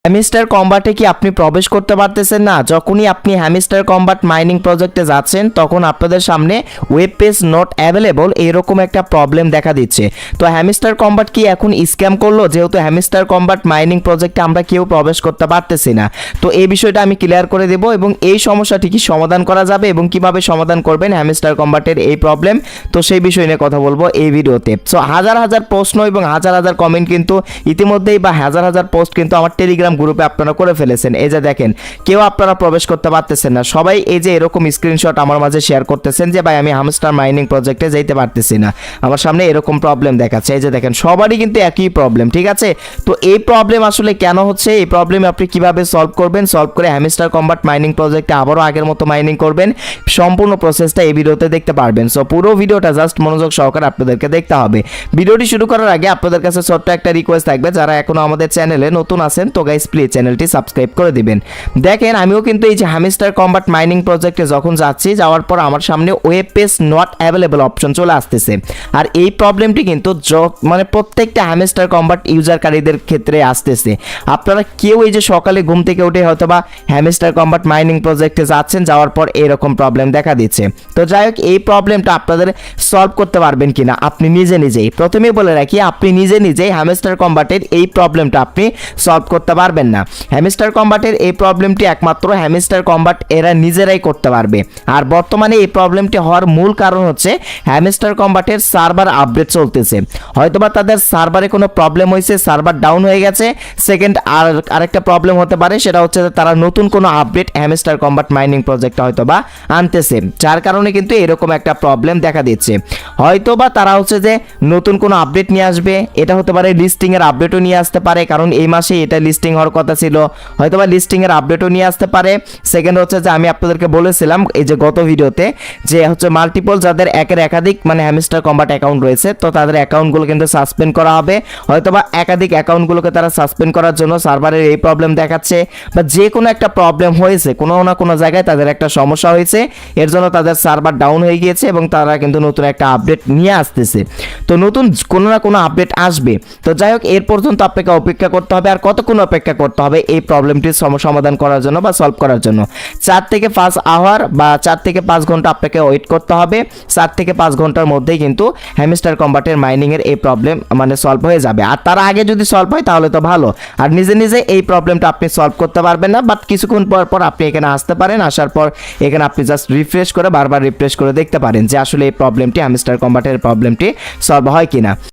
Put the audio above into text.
Hamster কম্বাটে কি আপনি প্রবেশ করতে পারতেছেন না? যখনই আপনি হ্যামিস্টার কম্বাট মাইনিং প্রজেক্টে যাচ্ছেন তখন আপনাদের সামনে ওয়েব পেজ নট অ্যাভেলেবল এরকম একটা প্রবলেম দেখা দিচ্ছে। তো হ্যামিস্টার কম্বাট কি এখন স্ক্যাম করলো? যেহেতু হ্যামিস্টার কম্বাট মাইনিং প্রজেক্টে আমরা কেউ প্রবেশ করতে পারতেছি না, তো এই বিষয়টা আমি ক্লিয়ার করে দেব এবং এই সমস্যাটি কি সমাধান করা যাবে এবং কিভাবে সমাধান করবেন হ্যামিস্টার কম্বাটের এই প্রবলেম, তো সেই বিষয় নিয়ে কথা বলবো এই ভিডিওতে। সো হাজার হাজার প্রশ্ন এবং হাজার হাজার কমেন্ট কিন্তু ইতিমধ্যেই বা হাজার হাজার পোস্ট কিন্তু আমার টেলিগ্রাম গ্রুপে আপনারা করে ফেলেছেন। এই যে দেখেন, কেউ আপনারা প্রবেশ করতে পারতেছেন না, সবাই এই যে এরকম স্ক্রিনশট আমার মাঝে শেয়ার করতেছেন যে ভাই আমি হ্যামস্টার মাইনিং প্রজেক্টে যেতে পারতেছি না, আমার সামনে এরকম প্রবলেম দেখাচ্ছে। এই যে দেখেন, সবারই কিন্তু একই প্রবলেম, ঠিক আছে? তো এই প্রবলেম আসলে কেন হচ্ছে, এই প্রবলেম আপনি কিভাবে সলভ করবেন, সলভ করে হ্যামস্টার কম্বাট মাইনিং প্রজেক্টে আবারও আগের মতো মাইনিং করবেন, সম্পূর্ণ প্রসেসটা এই ভিডিওতে দেখতে পারবেন। সো পুরো ভিডিওটা জাস্ট মনোযোগ সহকারে আপনাদেরকে দেখতে হবে। ভিডিওটি শুরু করার আগে আপনাদের কাছে ছোট্ট একটা রিকোয়েস্ট থাকবে, যারা এখনো আমাদের চ্যানেলে নতুন আছেন তো গাইস প্লিজ চ্যানেলটি সাবস্ক্রাইব করে দিবেন। দেখেন, আমিও কিন্তু এই যে হ্যামস্টার কম্বাট মাইনিং প্রজেক্টে যখন যাচ্ছি, যাওয়ার পর আমার সামনে web page not available option চলে আসতেছে। আর এই প্রবলেমটি কিন্তু মানে প্রত্যেকটা হ্যামস্টার কম্বাট ইউজারকারীদের ক্ষেত্রে আসতেছে। আপনারা কেউ এই যে সকালে ঘুম থেকে উঠে হয়তো বা হ্যামস্টার কম্বাট মাইনিং প্রজেক্টে যাচ্ছেন, যাওয়ার পর এরকম প্রবলেম দেখা দিচ্ছে। তো যাই হোক, এই প্রবলেমটা আপনাদের সলভ করতে পারবেন কিনা আপনি নিজে নিজেই, প্রথমেই বলে রাখি, আপনি নিজে নিজেই হ্যামস্টার কম্বাটের এই প্রবলেমটা আপনি সলভ করতে পারবেন না। হ্যামস্টার কম্বাটের এই প্রবলেমটি একমাত্র হ্যামস্টার কম্বাট এরা নিজেরাই করতে পারবে। আর বর্তমানে এই প্রবলেমটি হওয়ার মূল কারণ হচ্ছে হ্যামস্টার কম্বাটের সার্ভার আপডেট চলতেছে। হয়তোবা তাদের সার্ভারে কোনো প্রবলেম হয়েছে, সার্ভার ডাউন হয়ে গেছে। সেকেন্ড আরেকটা প্রবলেম হতে পারে, সেটা হচ্ছে যে তারা নতুন কোনো আপডেট হ্যামস্টার কম্বাট মাইনিং প্রজেক্টে হয়তোবা আনতেছে, যার কারণে কিন্তু এরকম একটা প্রবলেম দেখা দিচ্ছে। হয়তোবা তারা হচ্ছে যে নতুন কোনো আপডেট নিয়ে আসবে, এটা হতে পারে লিস্টিং এর আপডেটও নিয়ে আসতে পারে, কারণ এই মাসে এটা লিস্টিং হওয়ার কথা ছিল, হয়তোবা লিস্টিং এর আপডেটও নিয়ে আসতে পারে। সেকেন্ড হচ্ছে যে আমি আপনাদেরকে বলেছিলাম এই যে গত ভিডিওতে, যে হচ্ছে মাল্টিপল যাদের একাধিক মানে হ্যামস্টার কম্বাট অ্যাকাউন্ট রয়েছে, তো তাদের অ্যাকাউন্টগুলো কিন্তু সাসপেন্ড করা হবে। হয়তোবা একাধিক অ্যাকাউন্টগুলোকে তারা সাসপেন্ড করার জন্য সার্ভারের এই প্রবলেম দেখাচ্ছে, বা যে কোনো একটা প্রবলেম হয়েছে, কোনো না কোনো জায়গায় তাদের একটা সমস্যা হয়েছে, এর জন্য তাদের সার্ভার ডাউন হয়ে গিয়েছে এবং তারা কিন্তু নতুন একটা আপডেট নিয়ে আসতেছে। তো নতুন কোনো না কোনো আপডেট আসবে। তো যাই হোক, এর পর্যন্ত আপনাকে অপেক্ষা করতে হবে। আর কতক্ষণ অপেক্ষা করতে হবে এই প্রবলেমটির সমাধান করার জন্য বা সলভ করার জন্য? 4 থেকে 5 আওয়ার বা 4 থেকে 5 ঘন্টা আপনাকে ওয়েট করতে হবে। 4 থেকে 5 ঘন্টার মধ্যেই কিন্তু হ্যামস্টার কম্বাটের মাইনিং এর এই প্রবলেম মানে সলভ হয়ে যাবে। আর তার আগে যদি সলভ হয় তাহলে তো ভালো। আর নিজে নিজে এই প্রবলেমটা আপনি সলভ করতে পারবেন না, বাট কিছুক্ষণ পর পর আপনি এখানে আসতে পারেন। আসার পর এখানে আপনি জাস্ট রিফ্রেশ করে বারবার রিফ্রেশ করে দেখতে পারেন যে আসলে এই প্রবলেমটি হ্যামস্টার কম্বাটের প্রবলেমটি সলভ হয় কিনা।